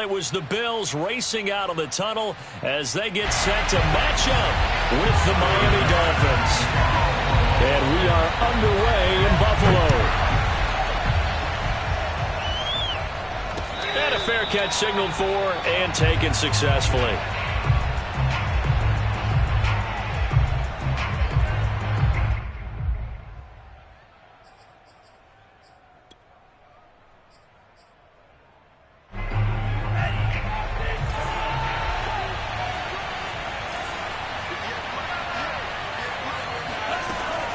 It was the Bills racing out of the tunnel as they get set to match up with the Miami Dolphins. And we are underway in Buffalo. And a fair catch signaled for and taken successfully.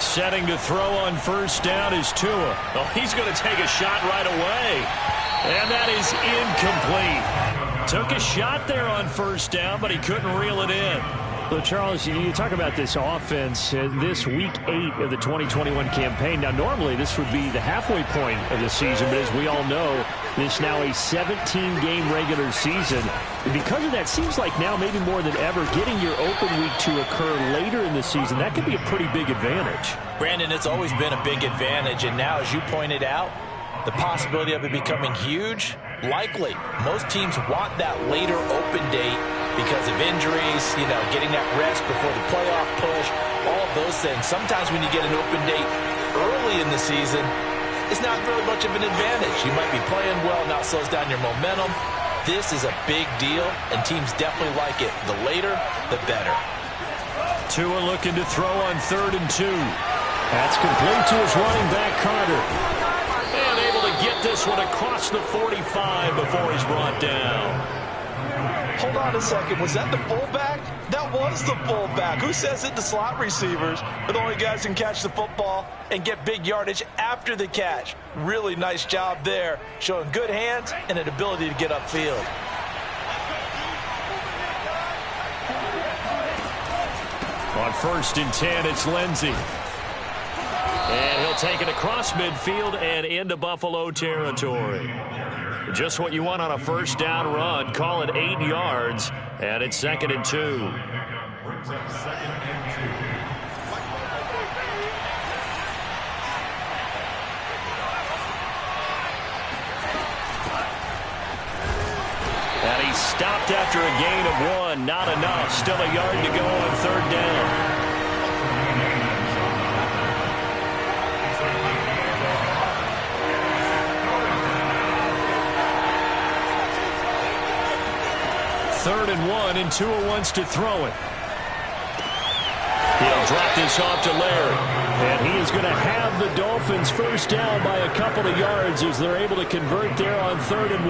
Setting to throw on first down is Tua. Oh, he's going to take a shot right away. And that is incomplete. Took a shot there on first down, but he couldn't reel it in. Well, Charles, you talk about this offense, this Week 8 of the 2021 campaign. Now, normally this would be the halfway point of the season, but as we all know, this now a 17-game regular season. And because of that, seems like now maybe more than ever, getting your open week to occur later in the season, that could be a pretty big advantage. Brandon, it's always been a big advantage, and now, as you pointed out, the possibility of it becoming huge, likely. Most teams want that later open date because of injuries, getting that rest before the playoff push, all of those things. Sometimes when you get an open date early in the season, it's not really much of an advantage. You might be playing well, now it slows down your momentum. This is a big deal, and teams definitely like it. The later, the better. Tua looking to throw on 3rd and 2. That's complete to his running back, Carter. And able to get this one across the 45 before he's brought down. Hold on a second. Was that the fullback? That was the fullback. Who says it? The slot receivers are the only guys who can catch the football and get big yardage after the catch. Really nice job there, showing good hands and an ability to get upfield. On 1st and 10, it's Lindsey. And he'll take it across midfield and into Buffalo territory. Just what you want on a first down run. Call it 8 yards, and it's 2nd and 2. And he stopped after a gain of 1. Not enough. Still a yard to go on 3rd down. Third and 1, and Tua wants to throw it. He'll drop this off to Larry. And he is going to have the Dolphins first down by a couple of yards as they're able to convert there on 3rd and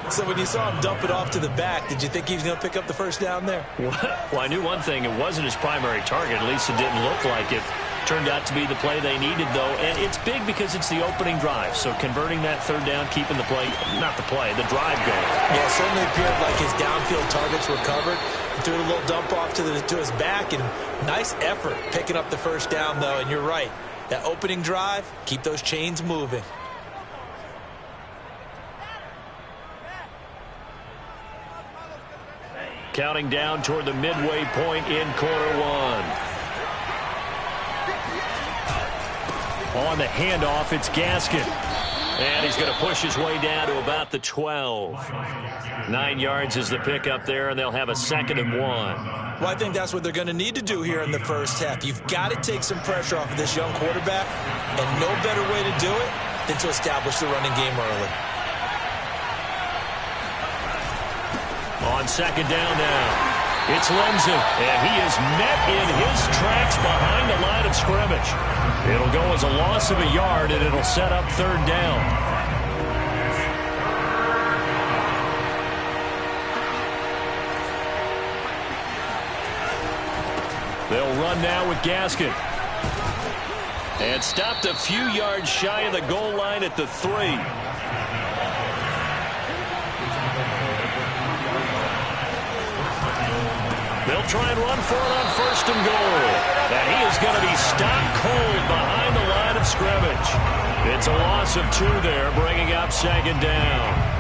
1. So when you saw him dump it off to the back, did you think he was going to pick up the first down there? Well, I knew one thing. It wasn't his primary target. At least it didn't look like it. Turned out to be the play they needed, though. And it's big because it's the opening drive. So converting that 3rd down, keeping the play, not the play, the drive going. Yeah, it certainly appeared like his downfield targets were covered. He threw a little dump off to his back, and nice effort picking up the first down, though. And you're right. That opening drive, keep those chains moving. Counting down toward the midway point in quarter 1. On the handoff, it's Gaskin. And he's going to push his way down to about the 12. 9 yards is the pickup there, and they'll have a 2nd and 1. Well, I think that's what they're going to need to do here in the first half. You've got to take some pressure off of this young quarterback, and no better way to do it than to establish the running game early. On 2nd down now, it's Lindsey, and he is met in his tracks behind the line of scrimmage. It'll go as a loss of a yard, and it'll set up 3rd down. They'll run now with Gaskin. And stopped a few yards shy of the goal line at the 3. They'll try and run for it on 1st and goal. And he is going to be stopped cold behind the line of scrimmage. It's a loss of 2 there, bringing up 2nd down.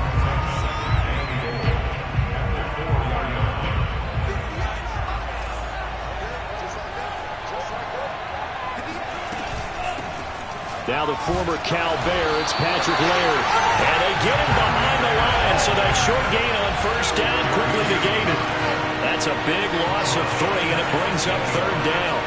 Now the former Cal Bear, it's Patrick Laird. And they get him behind the line, so that short gain on first down quickly negated. That's a big loss of 3, and it brings up third down.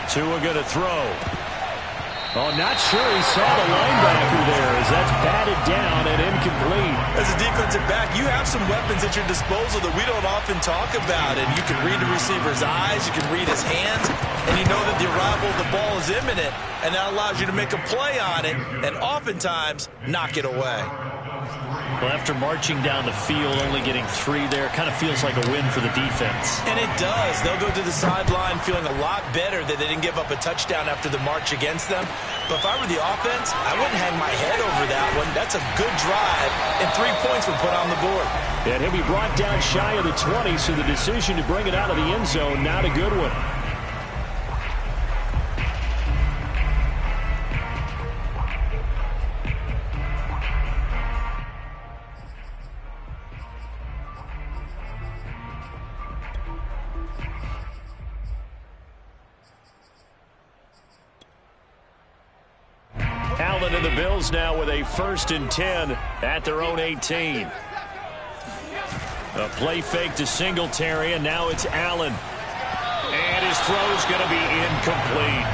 Tua going to throw. Oh, not sure he saw the linebacker there as that's batted down and incomplete. As a defensive back, you have some weapons at your disposal that we don't often talk about. And you can read the receiver's eyes, you can read his hands, and you know that the arrival of the ball is imminent. And that allows you to make a play on it and oftentimes knock it away. Well, after marching down the field, only getting 3 there, kind of feels like a win for the defense. And it does. They'll go to the sideline feeling a lot better that they didn't give up a touchdown after the march against them. But if I were the offense, I wouldn't hang my head over that one. That's a good drive, and 3 points were put on the board. And he'll be brought down shy of the 20, so the decision to bring it out of the end zone, not a good one. Allen and the Bills now with a 1st and 10 at their own 18. A play fake to Singletary, and now it's Allen. And his throw's going to be incomplete.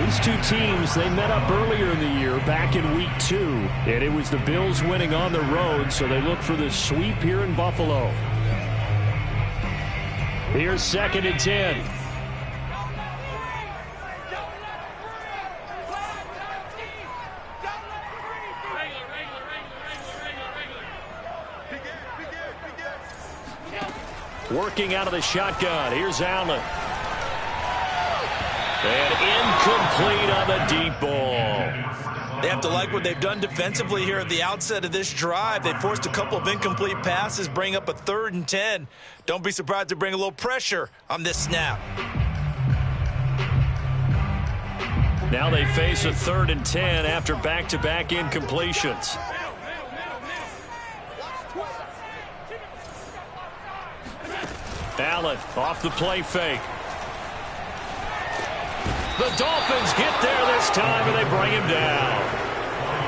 These two teams, they met up earlier in the year, back in week 2. And it was the Bills winning on the road, so they look for the sweep here in Buffalo. Here's 2nd and 10. Working out of the shotgun. Here's Allen. And incomplete on the deep ball. They have to like what they've done defensively here at the outset of this drive. They forced a couple of incomplete passes, bring up a 3rd and 10. Don't be surprised to bring a little pressure on this snap. Now they face a 3rd and 10 after back-to-back incompletions. Allen off the play fake. The Dolphins get there this time, and they bring him down.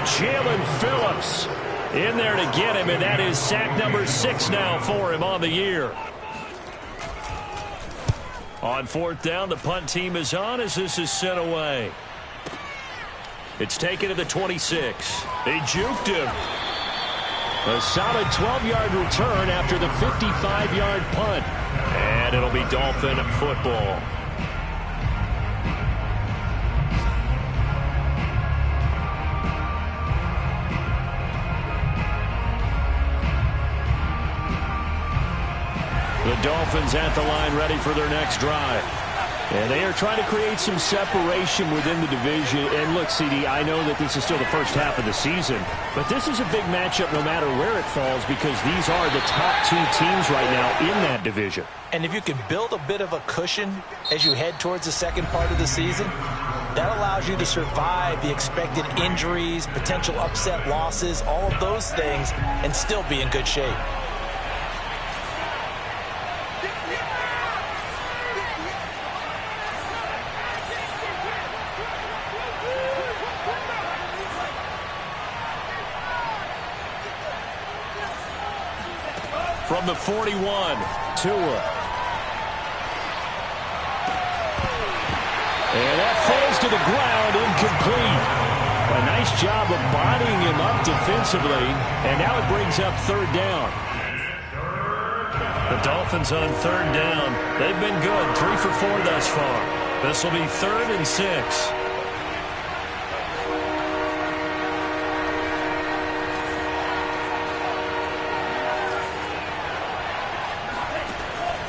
Jalen Phillips in there to get him, and that is sack number 6 now for him on the year. On 4th down, the punt team is on as this is sent away. It's taken to the 26. They juked him. A solid 12-yard return after the 55-yard punt. And it'll be Dolphin football. The Dolphins at the line ready for their next drive. And they are trying to create some separation within the division. And look, CD, I know that this is still the first half of the season, but this is a big matchup no matter where it falls because these are the top 2 teams right now in that division. And if you can build a bit of a cushion as you head towards the second part of the season, that allows you to survive the expected injuries, potential upset losses, all of those things, and still be in good shape. From the 41, Tua. And that falls to the ground, incomplete. A nice job of bodying him up defensively, and now it brings up 3rd down. The Dolphins on 3rd down. They've been good, 3 for 4 thus far. This will be 3rd and 6.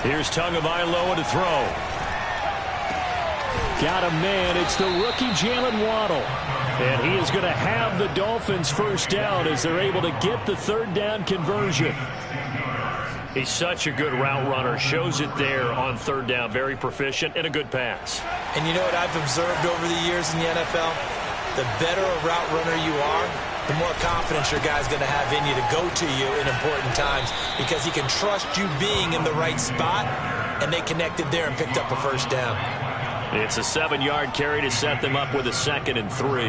Here's Tagovailoa to throw. Got a man. It's the rookie Jalen Waddle. And he is going to have the Dolphins 1st down as they're able to get the 3rd down conversion. He's such a good route runner. Shows it there on 3rd down. Very proficient and a good pass. And you know what I've observed over the years in the NFL? The better a route runner you are, the more confidence your guy's going to have in you to go to you in important times because he can trust you being in the right spot, and they connected there and picked up a 1st down. It's a 7-yard carry to set them up with a 2nd and 3.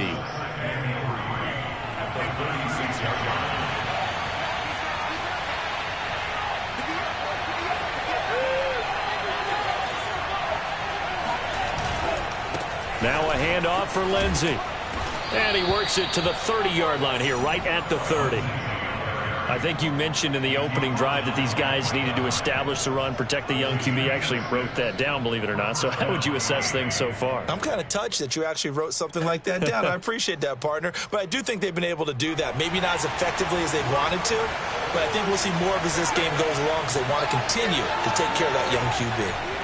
Now a handoff for Lindsey. And he works it to the 30-yard line here, right at the 30. I think you mentioned in the opening drive that these guys needed to establish the run, protect the young QB. Actually wrote that down, believe it or not. So how would you assess things so far? I'm kind of touched that you actually wrote something like that down. I appreciate that, partner. But I do think they've been able to do that. Maybe not as effectively as they wanted to, but I think we'll see more of as this game goes along because they want to continue to take care of that young QB.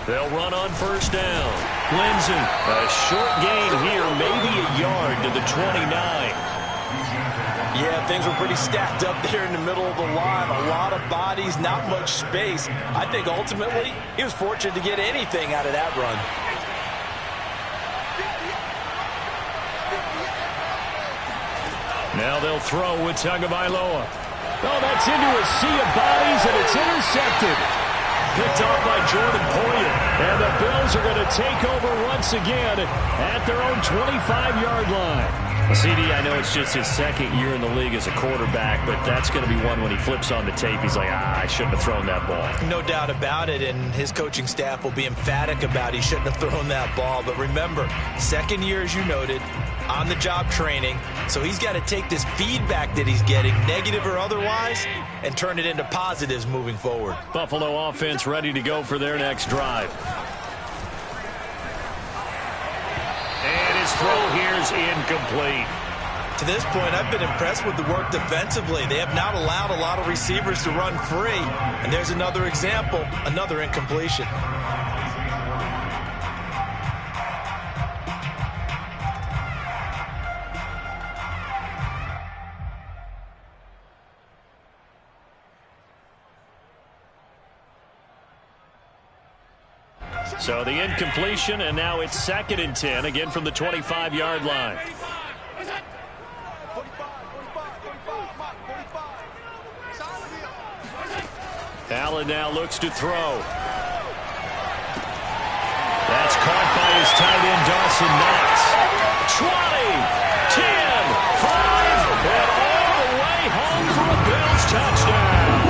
They'll run on first down. Lindsey, a short gain here, maybe a yard to the 29. Yeah, things were pretty stacked up there in the middle of the line. A lot of bodies, not much space. I think ultimately he was fortunate to get anything out of that run. Now they'll throw with Tagovailoa. Oh, that's into a sea of bodies, and it's intercepted. Picked off by Jordan Poyer. And the Bills are going to take over once again at their own 25-yard line. Well, CD, I know it's just his 2nd year in the league as a quarterback, but that's going to be one when he flips on the tape. He's like, I shouldn't have thrown that ball. No doubt about it, and his coaching staff will be emphatic about he shouldn't have thrown that ball. But remember, 2nd year, as you noted, on-the-job training, so he's got to take this feedback that he's getting, negative or otherwise, and turn it into positives moving forward. Buffalo offense ready to go for their next drive. And his throw here is incomplete. To this point, I've been impressed with the work defensively. They have not allowed a lot of receivers to run free. And there's another example, another incompletion. So the incompletion, and now it's 2nd and 10, again from the 25-yard line. Allen now looks to throw. That's caught by his tight end, Dawson Knox. 20, 10, 5, and all the way home for a Bills touchdown.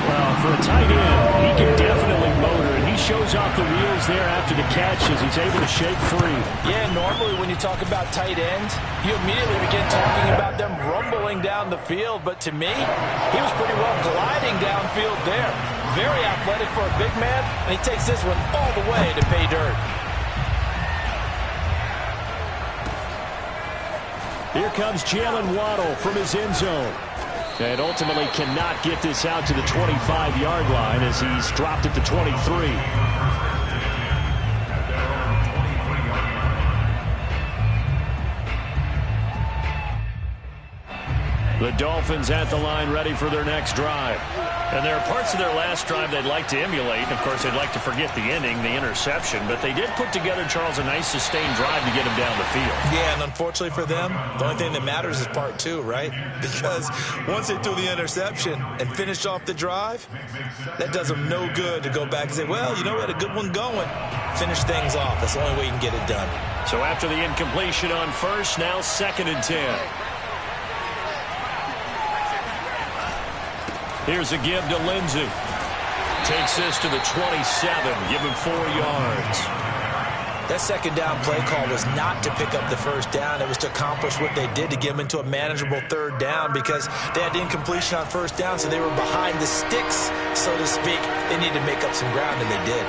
Well, for a tight end, he can definitely motor, and he shows off the wheels there after the catch as he's able to shake free. Yeah, normally when you talk about tight ends, you immediately begin talking about them rumbling down the field. But to me, he was pretty well gliding downfield there. Very athletic for a big man, and he takes this one all the way to pay dirt. Here comes Jalen Waddle from his end zone. And ultimately cannot get this out to the 25-yard line as he's dropped at the 23. The Dolphins at the line ready for their next drive. And there are parts of their last drive they'd like to emulate. And, of course, they'd like to forget the ending, the interception. But they did put together, Charles, a nice sustained drive to get him down the field. Yeah, and unfortunately for them, the only thing that matters is part 2, right? Because once they threw the interception and finished off the drive, that does them no good to go back and say, well, you know, we had a good one going. Finish things off. That's the only way you can get it done. So after the incompletion on first, now 2nd and 10. Here's a give to Lindsey. Takes this to the 27. Give him 4 yards. That 2nd down play call was not to pick up the first down. It was to accomplish what they did to get them into a manageable 3rd down because they had the incompletion on first down, so they were behind the sticks, so to speak. They needed to make up some ground, and they did.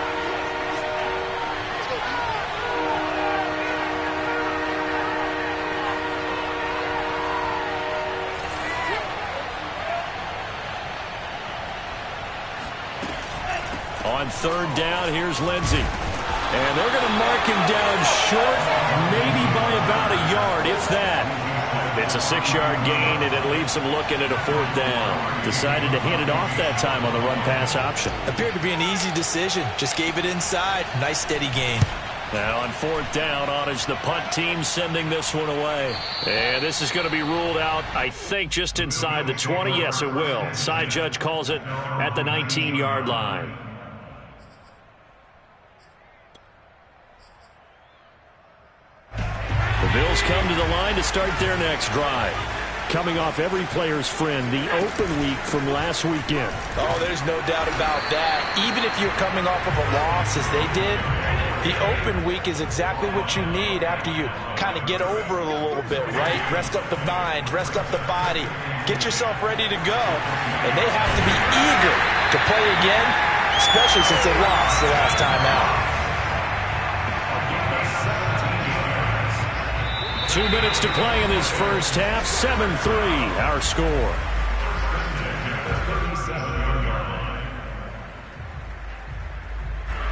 On 3rd down, here's Lindsey. And they're going to mark him down short, maybe by about a yard, if that. It's a 6-yard gain, and it leaves them looking at a 4th down. Decided to hand it off that time on the run-pass option. Appeared to be an easy decision. Just gave it inside. Nice steady gain. Now on 4th down, on is the punt team sending this one away. And this is going to be ruled out, I think, just inside the 20. Yes, it will. Side judge calls it at the 19-yard line. The Bills come to the line to start their next drive. Coming off every player's friend, the open week from last weekend. Oh, there's no doubt about that. Even if you're coming off of a loss as they did, the open week is exactly what you need after you kind of get over it a little bit, right? Rest up the mind, rest up the body, get yourself ready to go. And they have to be eager to play again, especially since they lost the last time out. 2 minutes to play in this first half. 7-3, our score.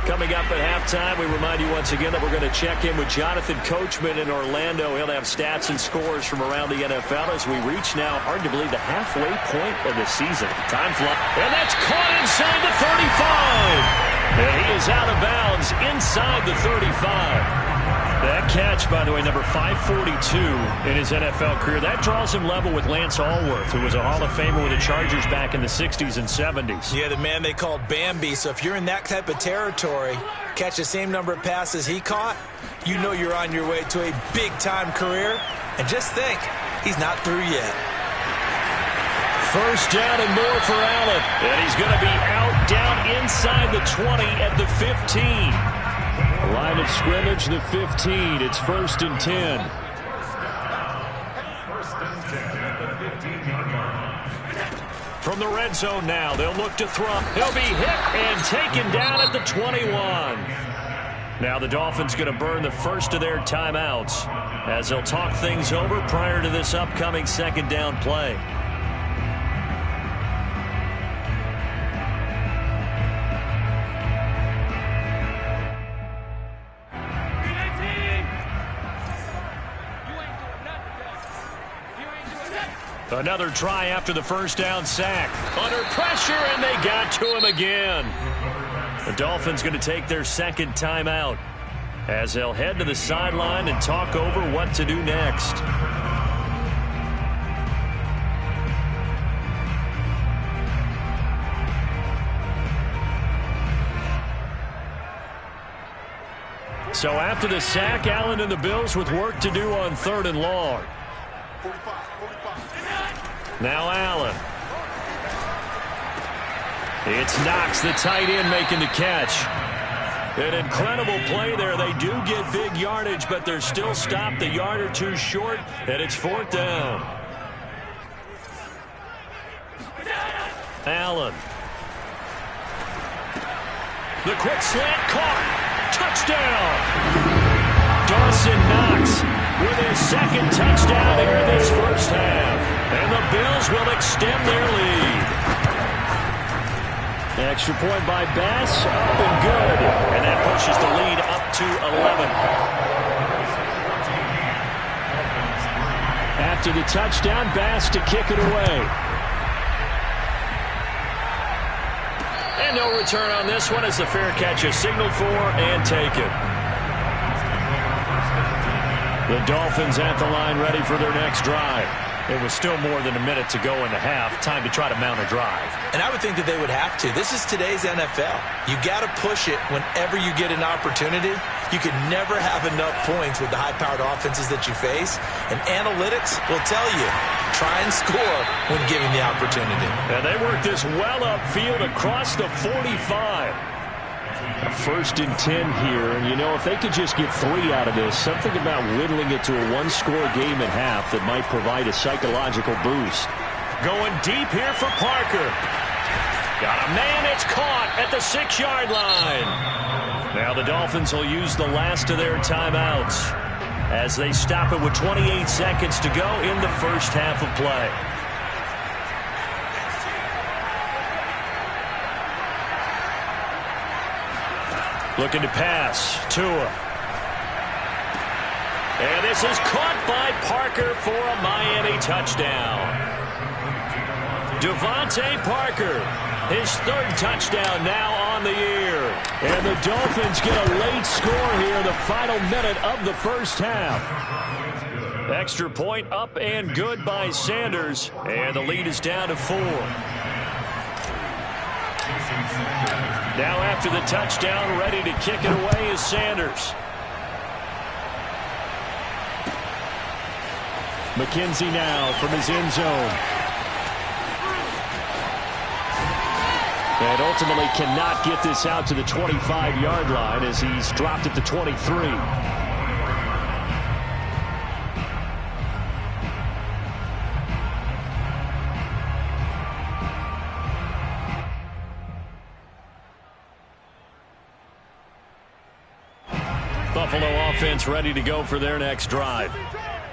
Coming up at halftime, we remind you once again that we're going to check in with Jonathan Coachman in Orlando. He'll have stats and scores from around the NFL as we reach now, hard to believe, the halfway point of the season. Time flies. And that's caught inside the 35. And he is out of bounds inside the 35. That catch, by the way, number 542 in his NFL career. That draws him level with Lance Allworth, who was a Hall of Famer with the Chargers back in the 60s and 70s. Yeah, the man they called Bambi. So if you're in that type of territory, catch the same number of passes he caught, you know you're on your way to a big-time career. And just think, he's not through yet. First down and more for Allen. And he's going to be out down inside the 20 at the 15. Line of scrimmage, the 15. It's 1st and 10. From the red zone now, they'll look to throw. He'll be hit and taken down at the 21. Now the Dolphins going to burn the first of their timeouts as they'll talk things over prior to this upcoming 2nd down play. Another try after the first down sack. Under pressure, and they got to him again. The Dolphins going to take their 2nd timeout as they'll head to the sideline and talk over what to do next. So after the sack, Allen and the Bills with work to do on 3rd and long. Now Allen. It's Knox, the tight end, making the catch. An incredible play there. They do get big yardage, but they're still stopped a yard or two short, and it's 4th down. Allen. The quick slant caught. Touchdown. Dawson Knox with his 2nd touchdown here in this first half. And the Bills will extend their lead. Extra point by Bass, up and good. And that pushes the lead up to 11. After the touchdown, Bass to kick it away. And no return on this one as the fair catch is signaled for and taken. The Dolphins at the line ready for their next drive. It was still more than a minute to go in the half. Time to try to mount a drive. And I would think that they would have to. This is today's NFL. You got to push it whenever you get an opportunity. You can never have enough points with the high-powered offenses that you face. And analytics will tell you, try and score when given the opportunity. And they work this well upfield across the 45. A 1st and 10 here, and you know, if they could just get 3 out of this, something about whittling it to a one-score game at half that might provide a psychological boost. Going deep here for Parker. Got a man, it's caught at the 6-yard line. Now the Dolphins will use the last of their timeouts as they stop it with 28 seconds to go in the first half of play. Looking to pass. Tua. And this is caught by Parker for a Miami touchdown. Devontae Parker, his 3rd touchdown now on on the year. And the Dolphins get a late score here in the final minute of the first half. Extra point up and good by Sanders. And the lead is down to 4. Now after the touchdown, ready to kick it away is Sanders. McKenzie now from his end zone. And ultimately cannot get this out to the 25-yard line as he's dropped at the 23. Buffalo offense ready to go for their next drive.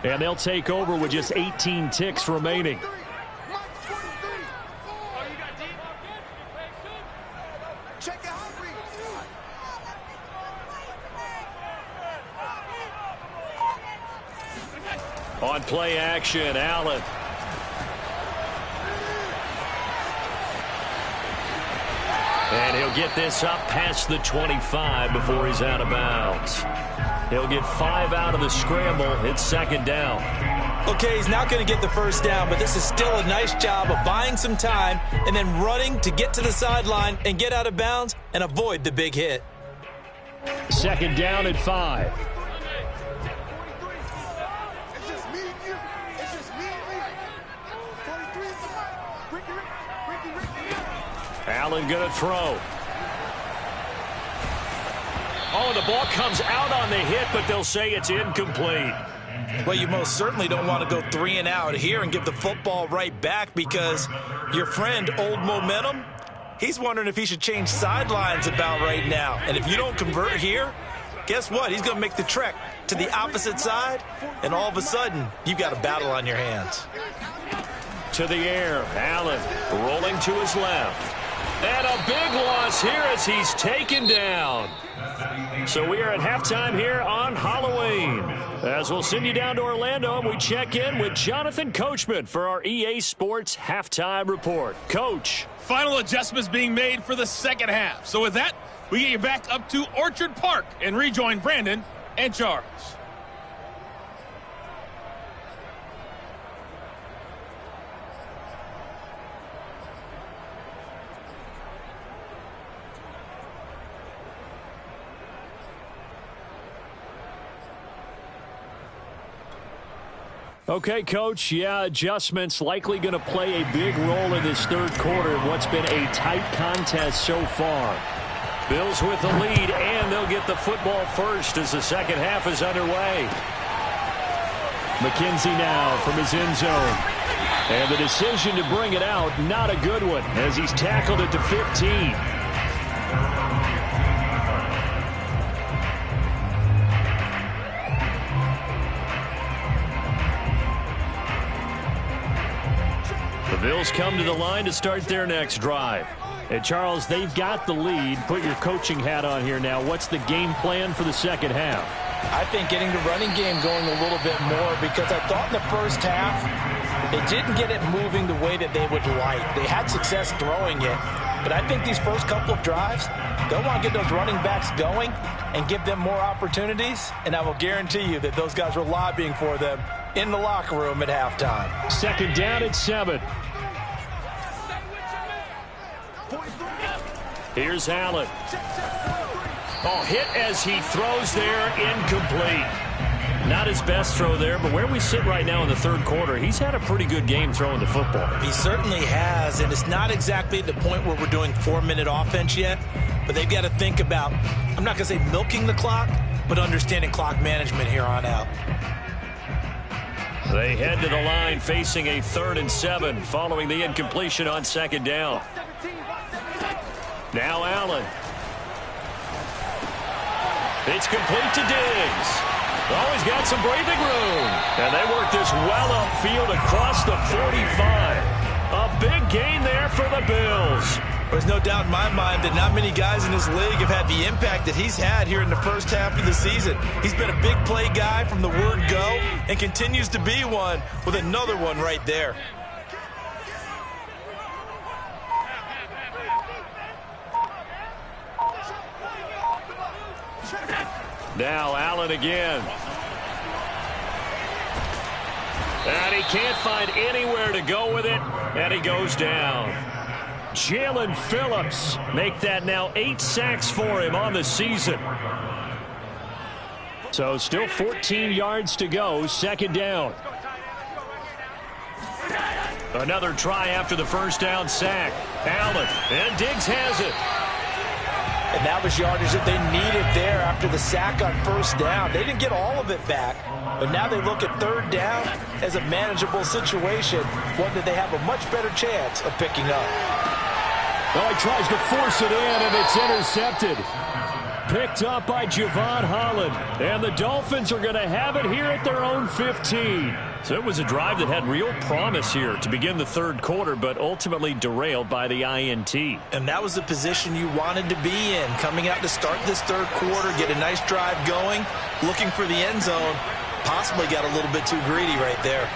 And they'll take over with just 18 ticks remaining. On play action, Allen. And he'll get this up past the 25 before he's out of bounds. He'll get 5 out of the scramble. It's second down. Okay, he's not going to get the first down, but this is still a nice job of buying some time and then running to get to the sideline and get out of bounds and avoid the big hit. Second down at 5. Allen going to throw. Oh, the ball comes out on the hit, but they'll say it's incomplete. Well, you most certainly don't want to go 3 and out here and give the football right back because your friend, Old Momentum, he's wondering if he should change sidelines about right now. And if you don't convert here, guess what? He's going to make the trek to the opposite side, and all of a sudden, you've got a battle on your hands. To the air, Allen rolling to his left. And a big loss here as he's taken down. So we are at halftime here on Halloween. As we'll send you down to Orlando, and we check in with Jonathan Coachman for our EA Sports Halftime Report. Coach. Final adjustments being made for the second half. So with that, we get you back up to Orchard Park and rejoin Brandon and Charles. Okay, Coach, yeah, adjustments likely going to play a big role in this third quarter in what's been a tight contest so far. Bills with the lead, and they'll get the football first as the second half is underway. McKenzie now from his end zone. And the decision to bring it out, not a good one, as he's tackled at the 15. The Bills come to the line to start their next drive. And, Charles, they've got the lead. Put your coaching hat on here now. What's the game plan for the second half? I think getting the running game going a little bit more because I thought in the first half they didn't get it moving the way that they would like. They had success throwing it, but I think these first couple of drives, they'll want to get those running backs going and give them more opportunities, and I will guarantee you that those guys were lobbying for them in the locker room at halftime. Second down at 7. Here's Allen. Oh, hit as he throws there, incomplete. Not his best throw there, but where we sit right now in the third quarter, he's had a pretty good game throwing the football. He certainly has, and it's not exactly at the point where we're doing 4-minute offense yet, but they've got to think about, I'm not going to say milking the clock, but understanding clock management here on out. They head to the line facing a 3rd and 7 following the incompletion on second down. Now Allen. It's complete to Diggs. Oh, he's got some breathing room. And they work this well upfield across the 45. A big gain there for the Bills. There's no doubt in my mind that not many guys in this league have had the impact that he's had here in the first half of the season. He's been a big play guy from the word go and continues to be one with another one right there. Now Allen again. And he can't find anywhere to go with it, and he goes down. Jalen Phillips make that now 8 sacks for him on the season. So still 14 yards to go, second down. Another try after the first down sack. Allen, and Diggs has it. And that was yardage that they needed there after the sack on first down. They didn't get all of it back, but now they look at third down as a manageable situation, one that they have a much better chance of picking up. Oh, he tries to force it in, and it's intercepted. Picked up by Javon Holland. And the Dolphins are going to have it here at their own 15. So it was a drive that had real promise here to begin the third quarter, but ultimately derailed by the INT. And that was the position you wanted to be in, coming out to start this third quarter, get a nice drive going, looking for the end zone. Possibly got a little bit too greedy right there.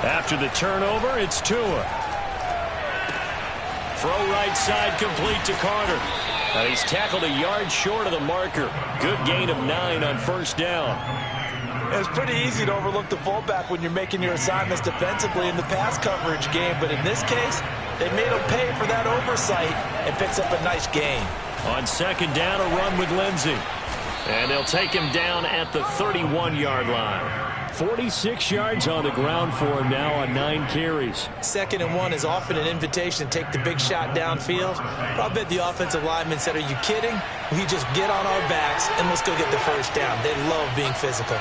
After the turnover, it's Tua. Throw right side complete to Carter. Now he's tackled a yard short of the marker. Good gain of 9 on first down. It's pretty easy to overlook the fullback when you're making your assignments defensively in the pass coverage game, but in this case, they made him pay for that oversight and picks up a nice gain. On second down, a run with Lindsey. And they'll take him down at the 31-yard line. 46 yards on the ground for him now on 9 carries. 2nd and 1 is often an invitation to take the big shot downfield. But I'll bet the offensive lineman said, are you kidding? We just get on our backs and let's go get the first down. They love being physical.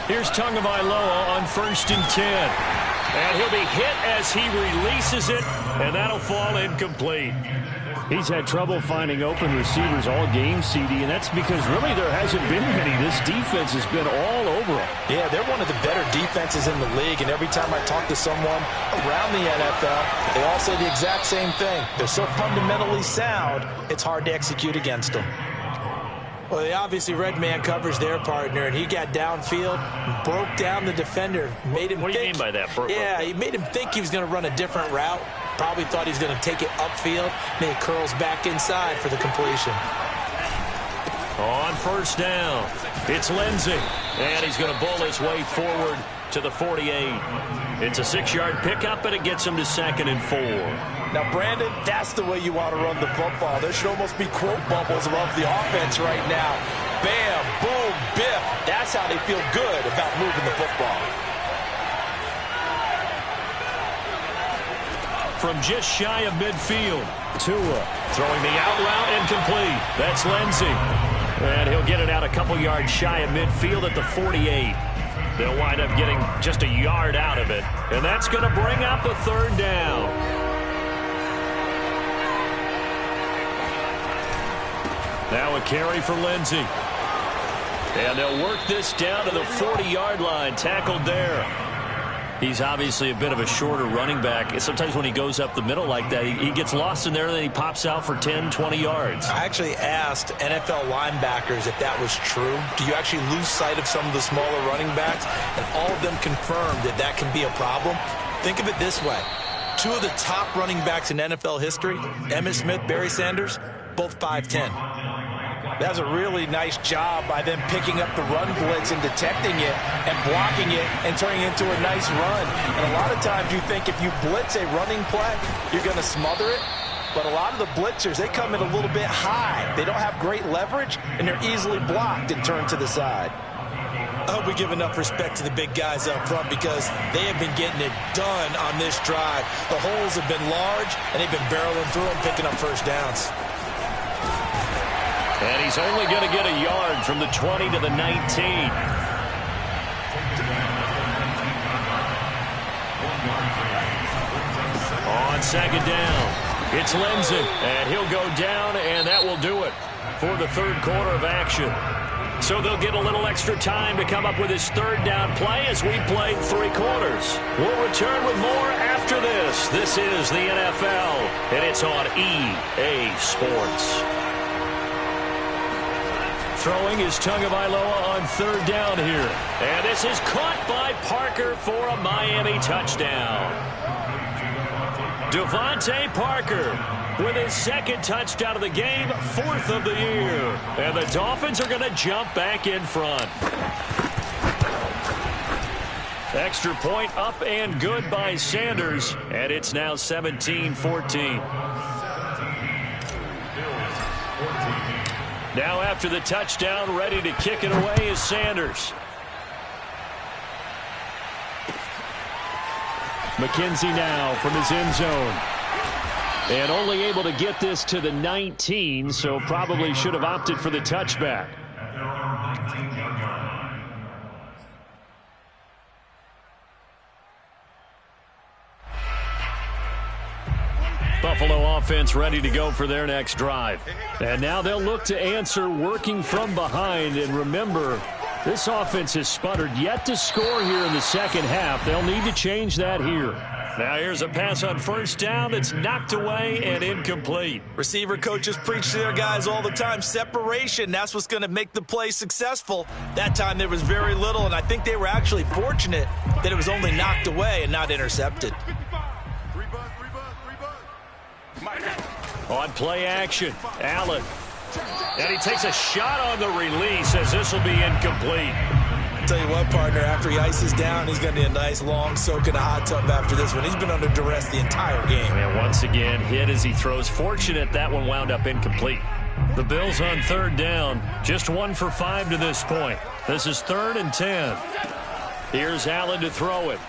Here's Tagovailoa on 1st and 10. And he'll be hit as he releases it, and that'll fall incomplete. He's had trouble finding open receivers all game, CD, and that's because really there hasn't been many. This defense has been all over him. Yeah, they're one of the better defenses in the league, and every time I talk to someone around the NFL, they all say the exact same thing. They're so fundamentally sound, it's hard to execute against them. Well, they obviously read man coverage their partner, and he got downfield, broke down the defender, made him What do you mean by that? Yeah, he made him think he was going to run a different route. Probably thought he was going to take it upfield, and he curls back inside for the completion. On first down, it's Lindsey, and he's going to bull his way forward to the 48. It's a 6-yard pickup, and it gets him to 2nd and 4. Now, Brandon, that's the way you want to run the football. There should almost be quote bubbles above the offense right now. Bam, boom, biff. That's how they feel good about moving the football. From just shy of midfield, Tua throwing the out route incomplete. That's Lindsey. And he'll get it out a couple yards shy of midfield at the 48. They'll wind up getting just a yard out of it. And that's going to bring up a 3rd down. Now a carry for Lindsey. And they'll work this down to the 40-yard line. Tackled there. He's obviously a bit of a shorter running back. Sometimes when he goes up the middle like that, he gets lost in there, and then he pops out for 10, 20 yards. I actually asked NFL linebackers if that was true. Do you actually lose sight of some of the smaller running backs? And all of them confirmed that that can be a problem. Think of it this way. 2 of the top running backs in NFL history, Emmitt Smith, Barry Sanders, both 5'10". That's a really nice job by them picking up the run blitz and detecting it and blocking it and turning it into a nice run. And a lot of times you think if you blitz a running play, you're going to smother it. But a lot of the blitzers, they come in a little bit high. They don't have great leverage, and they're easily blocked and turned to the side. I hope we give enough respect to the big guys up front because they have been getting it done on this drive. The holes have been large, and they've been barreling through them, picking up first downs. And he's only going to get a yard from the 20 to the 19. On second down, it's Lindsey, and he'll go down, and that will do it for the third quarter of action. So they'll get a little extra time to come up with his 3rd down play as we played 3 quarters. We'll return with more after this. This is the NFL, and it's on EA Sports. Throwing is Tagovailoa on 3rd down here. And this is caught by Parker for a Miami touchdown. Devontae Parker with his second touchdown of the game, 4th of the year. And the Dolphins are going to jump back in front. Extra point up and good by Sanders, and it's now 17-14. Now after the touchdown, ready to kick it away is Sanders. McKenzie now from his end zone. And only able to get this to the 19, so probably should have opted for the touchback. Buffalo offense ready to go for their next drive. And now they'll look to answer working from behind. And remember, this offense has sputtered yet to score here in the second half. They'll need to change that here. Now here's a pass on first down that's knocked away and incomplete. Receiver coaches preach to their guys all the time. Separation, that's what's going to make the play successful. That time there was very little, and I think they were actually fortunate that it was only knocked away and not intercepted. On play action, Allen. And he takes a shot on the release as this will be incomplete. I'll tell you what, partner, after he ices down, he's going to need a nice long soak in a hot tub after this one. He's been under duress the entire game. And once again, hit as he throws. Fortunate that one wound up incomplete. The Bills on third down, just 1 for 5 to this point. This is 3rd and 10. Here's Allen to throw it.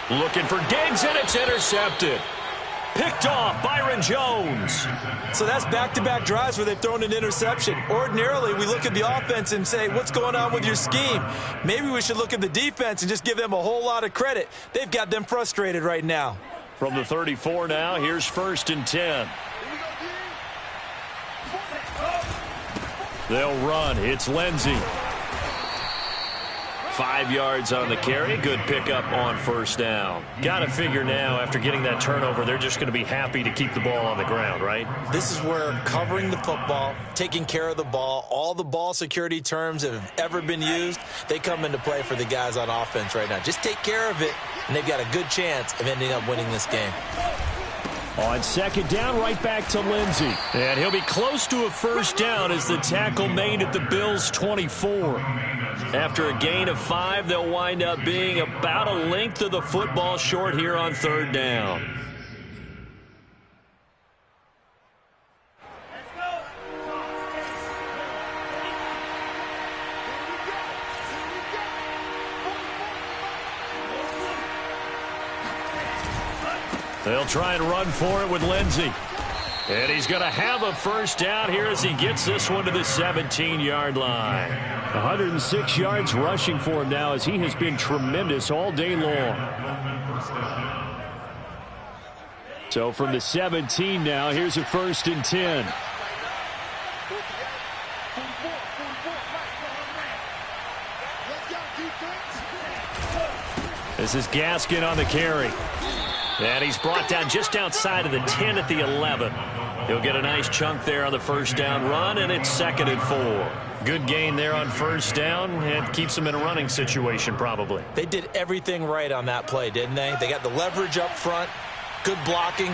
Looking for Diggs, and it's intercepted. Picked off Byron Jones. So that's back-to-back drives where they've thrown an interception. Ordinarily, we look at the offense and say, what's going on with your scheme? Maybe we should look at the defense and just give them a whole lot of credit. They've got them frustrated right now. From the 34 now, here's 1st and 10. They'll run. It's Lindsey. 5 yards on the carry. Good pickup on first down. Got to figure now, after getting that turnover, they're just going to be happy to keep the ball on the ground, right? This is where covering the football, taking care of the ball, all the ball security terms that have ever been used, they come into play for the guys on offense right now. Just take care of it, and they've got a good chance of ending up winning this game. On second down, right back to Lindsey. And he'll be close to a first down as the tackle made at the Bills' 24. After a gain of 5, they'll wind up being about a length of the football short here on third down. They'll try and run for it with Lindsey. And he's going to have a first down here as he gets this one to the 17-yard line. 106 yards rushing for him now as he has been tremendous all day long. So from the 17 now, here's a 1st and 10. This is Gaskin on the carry. And he's brought down just outside of the 10 at the 11. He'll get a nice chunk there on the first down run, and it's 2nd and 4. Good gain there on first down, and keeps him in a running situation probably. They did everything right on that play, didn't they? They got the leverage up front, good blocking,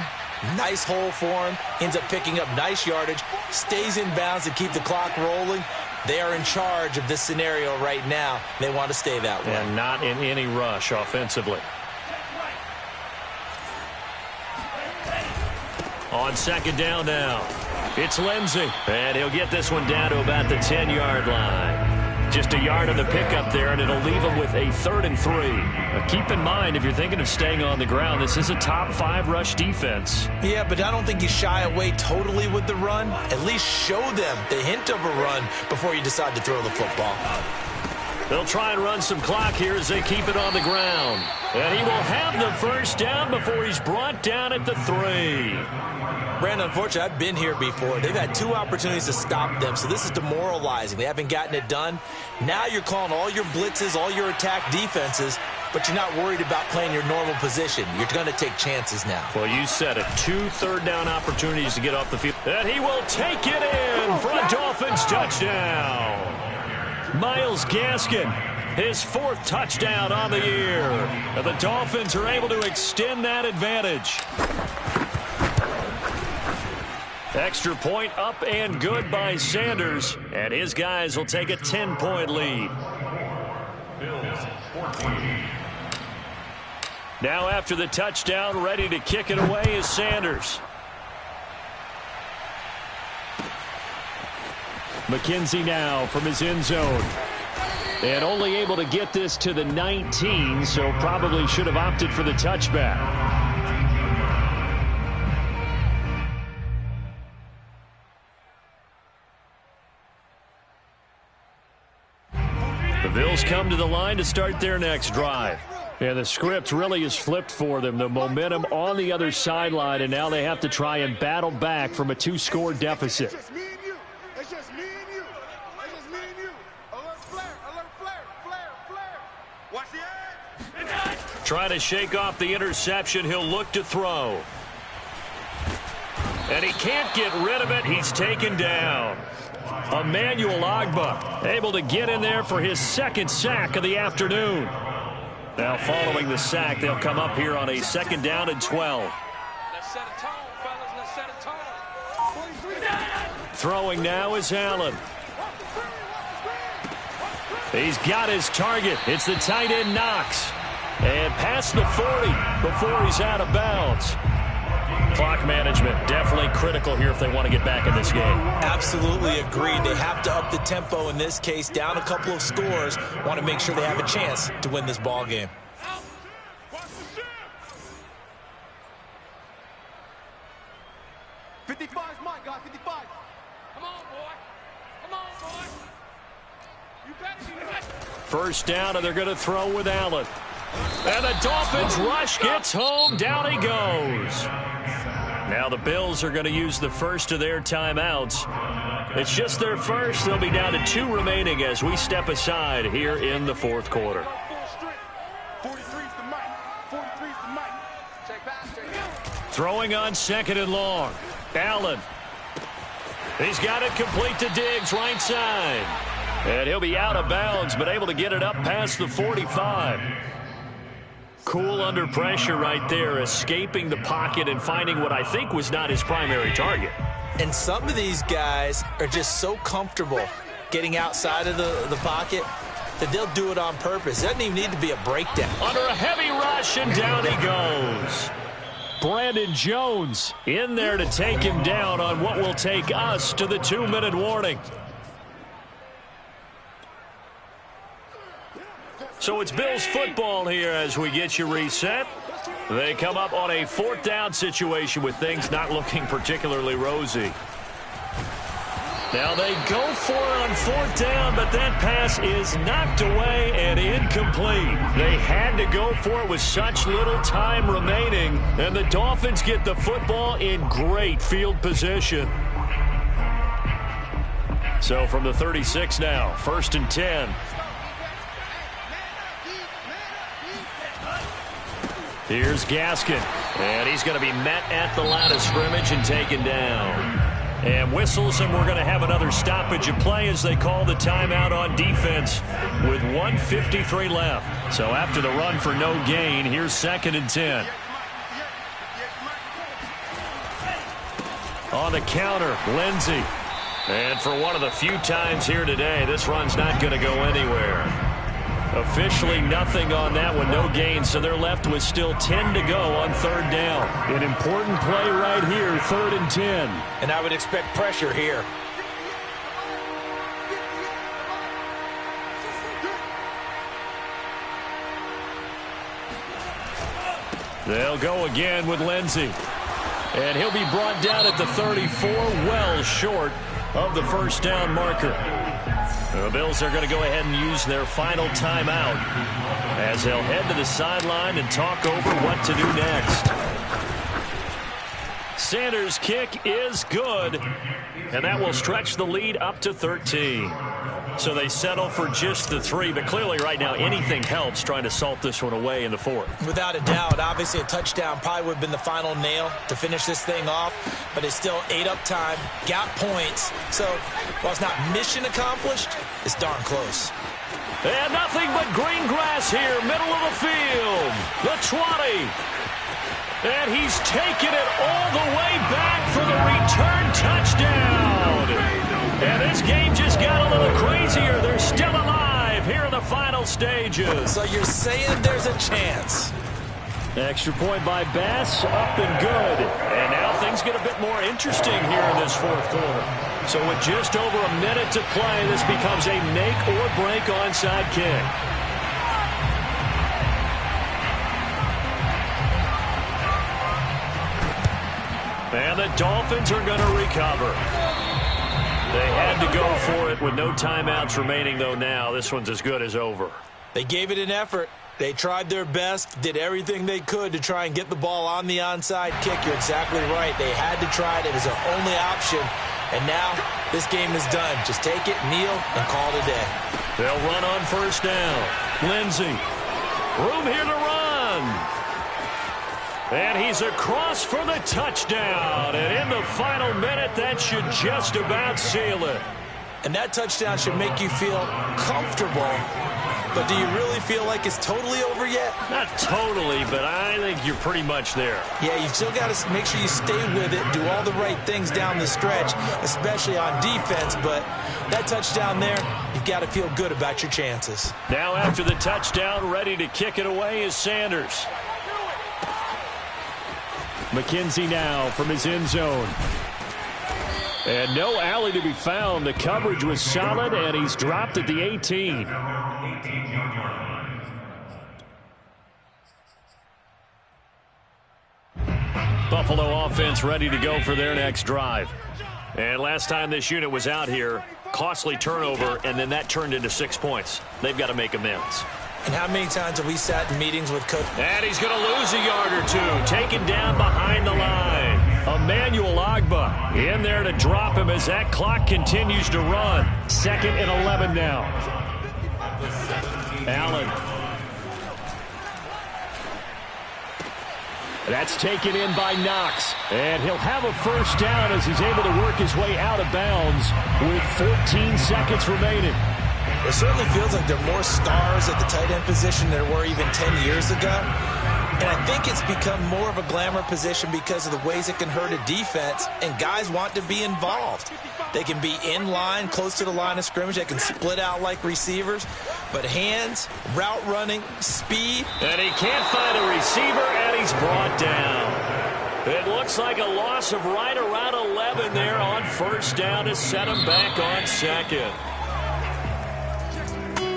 nice hole for him, ends up picking up nice yardage, stays in bounds to keep the clock rolling. They are in charge of this scenario right now. They want to stay that way. And not in any rush offensively. On second down now, it's Lindsey. And he'll get this one down to about the 10-yard line. Just a yard on the pickup there, and it'll leave him with a 3rd and 3. Now keep in mind, if you're thinking of staying on the ground, this is a top 5 rush defense. Yeah, but I don't think you shy away totally with the run. At least show them the hint of a run before you decide to throw the football. They'll try and run some clock here as they keep it on the ground. And he will have the first down before he's brought down at the 3. Brandon, unfortunately, I've been here before. They've had 2 opportunities to stop them, so this is demoralizing. They haven't gotten it done. Now you're calling all your blitzes, all your attack defenses, but you're not worried about playing your normal position. You're going to take chances now. Well, you said it. 2 third-down opportunities to get off the field. And he will take it in for a Dolphins touchdown. Myles Gaskin his 4th touchdown on the year. And the Dolphins are able to extend that advantage. Extra point up and good by Sanders. And his guys will take a 10-point lead. Now after the touchdown, ready to kick it away is Sanders. McKenzie now from his end zone. And only able to get this to the 19, so probably should have opted for the touchback. The Bills come to the line to start their next drive. And the script really is flipped for them. The momentum on the other sideline, and now they have to try and battle back from a 2-score deficit. It's just me and you. It's just me and you. It's just me and you. Alert flare, flare. Watch the edge. Trying to shake off the interception. He'll look to throw. And he can't get rid of it. He's taken down. Emmanuel Ogbah able to get in there for his 2nd sack of the afternoon. Now following the sack, they'll come up here on a 2nd down and 12. Let's set a tone, fellas. Let's set a tone. Throwing now is Allen. He's got his target. It's the tight end Knox. And past the 40 before he's out of bounds. Clock management definitely critical here if they want to get back in this game. Absolutely agreed. They have to up the tempo in this case, down a couple of scores. Want to make sure they have a chance to win this ball game. 55 is mine, guys. 55. Come on, boy. Come on, boy. You better be right. First down, and they're going to throw with Allen. And the Dolphins rush gets home. Down he goes. Now the Bills are going to use the first of their timeouts. It's just their first. They'll be down to 2 remaining as we step aside here in the 4th quarter. 43's the mic. 43's the mic. Check pass, check. Throwing on 2nd and long. Allen. He's got it complete to Diggs, right side. And he'll be out of bounds, but able to get it up past the 45. Cool under pressure right there, escaping the pocket and finding what I think was not his primary target. And some of these guys are just so comfortable getting outside of the pocket that they'll do it on purpose. It doesn't even need to be a breakdown. Under a heavy rush, and down he goes. Brandon Jones in there to take him down on what will take us to the 2-minute warning. So it's Bills football here as we get you reset. They come up on a 4th down situation with things not looking particularly rosy. Now they go for it on 4th down, but that pass is knocked away and incomplete. They had to go for it with such little time remaining, and the Dolphins get the football in great field position. So from the 36 now, 1st and 10. Here's Gaskin, and he's going to be met at the line of scrimmage and taken down. And whistles, and we're going to have another stoppage of play as they call the timeout on defense with 1:53 left. So after the run for no gain, here's 2nd and 10. On the counter, Lindsey. And for one of the few times here today, this run's not going to go anywhere. Officially nothing on that one, no gain, so they're left with still 10 to go on 3rd down. An important play right here, 3rd and 10. And I would expect pressure here. They'll go again with Lindsey. And he'll be brought down at the 34, well short of the 1st down marker. The Bills are going to go ahead and use their final timeout as they'll head to the sideline and talk over what to do next. Sanders' kick is good, and that will stretch the lead up to 13. So they settle for just the 3, but clearly right now anything helps trying to salt this one away in the 4th. Without a doubt, obviously a touchdown probably would have been the final nail to finish this thing off, but it's still ate up time, got points. So while it's not mission accomplished, it's darn close. And nothing but green grass here, middle of the field. The 20. And he's taken it all the way back for the return touchdown. And this game just got a little crazier. They're still alive here in the final stages. So you're saying there's a chance. Extra point by Bass, up and good. And now things get a bit more interesting here in this fourth quarter. So with just over a minute to play, this becomes a make or break onside kick. And the Dolphins are going to recover. They had to go for it with no timeouts remaining, though, now. This one's as good as over. They gave it an effort. They tried their best, did everything they could to try and get the ball on the onside kick. You're exactly right. They had to try it. It was their only option. And now this game is done. Just take it, kneel, and call it a day. They'll run on first down. Lindsey. Room here to run. And he's across for the touchdown. And in the final minute, that should just about seal it. And that touchdown should make you feel comfortable. But do you really feel like it's totally over yet? Not totally, but I think you're pretty much there. Yeah, you've still got to make sure you stay with it, do all the right things down the stretch, especially on defense. But that touchdown there, you've got to feel good about your chances. Now after the touchdown, ready to kick it away is Sanders. McKenzie now from his end zone. And no alley to be found. The coverage was solid, and he's dropped at the 18. Buffalo offense ready to go for their next drive. And last time this unit was out here, costly turnover, and then that turned into 6 points. They've got to make amends. And how many times have we sat in meetings with coach? And he's going to lose a yard or two, taken down behind the line. Emmanuel Ogbah in there to drop him as that clock continues to run. 2nd and 11 now. Allen. That's taken in by Knox. And he'll have a first down as he's able to work his way out of bounds with 14 seconds remaining. It certainly feels like there are more stars at the tight end position than there were even 10 years ago. And I think it's become more of a glamour position because of the ways it can hurt a defense, and guys want to be involved. They can be in line, close to the line of scrimmage. They can split out like receivers. But hands, route running, speed. And he can't find a receiver, and he's brought down. It looks like a loss of right around 11 there on first down to set him back on second.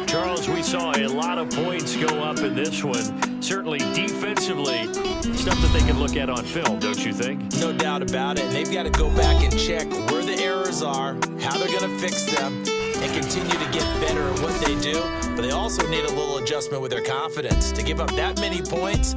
Charles, we saw a lot of points go up in this one. Certainly defensively, stuff that they can look at on film, don't you think? No doubt about it. And they've got to go back and check where the errors are, how they're going to fix them, and continue to get better at what they do. But they also need a little adjustment with their confidence. To give up that many points...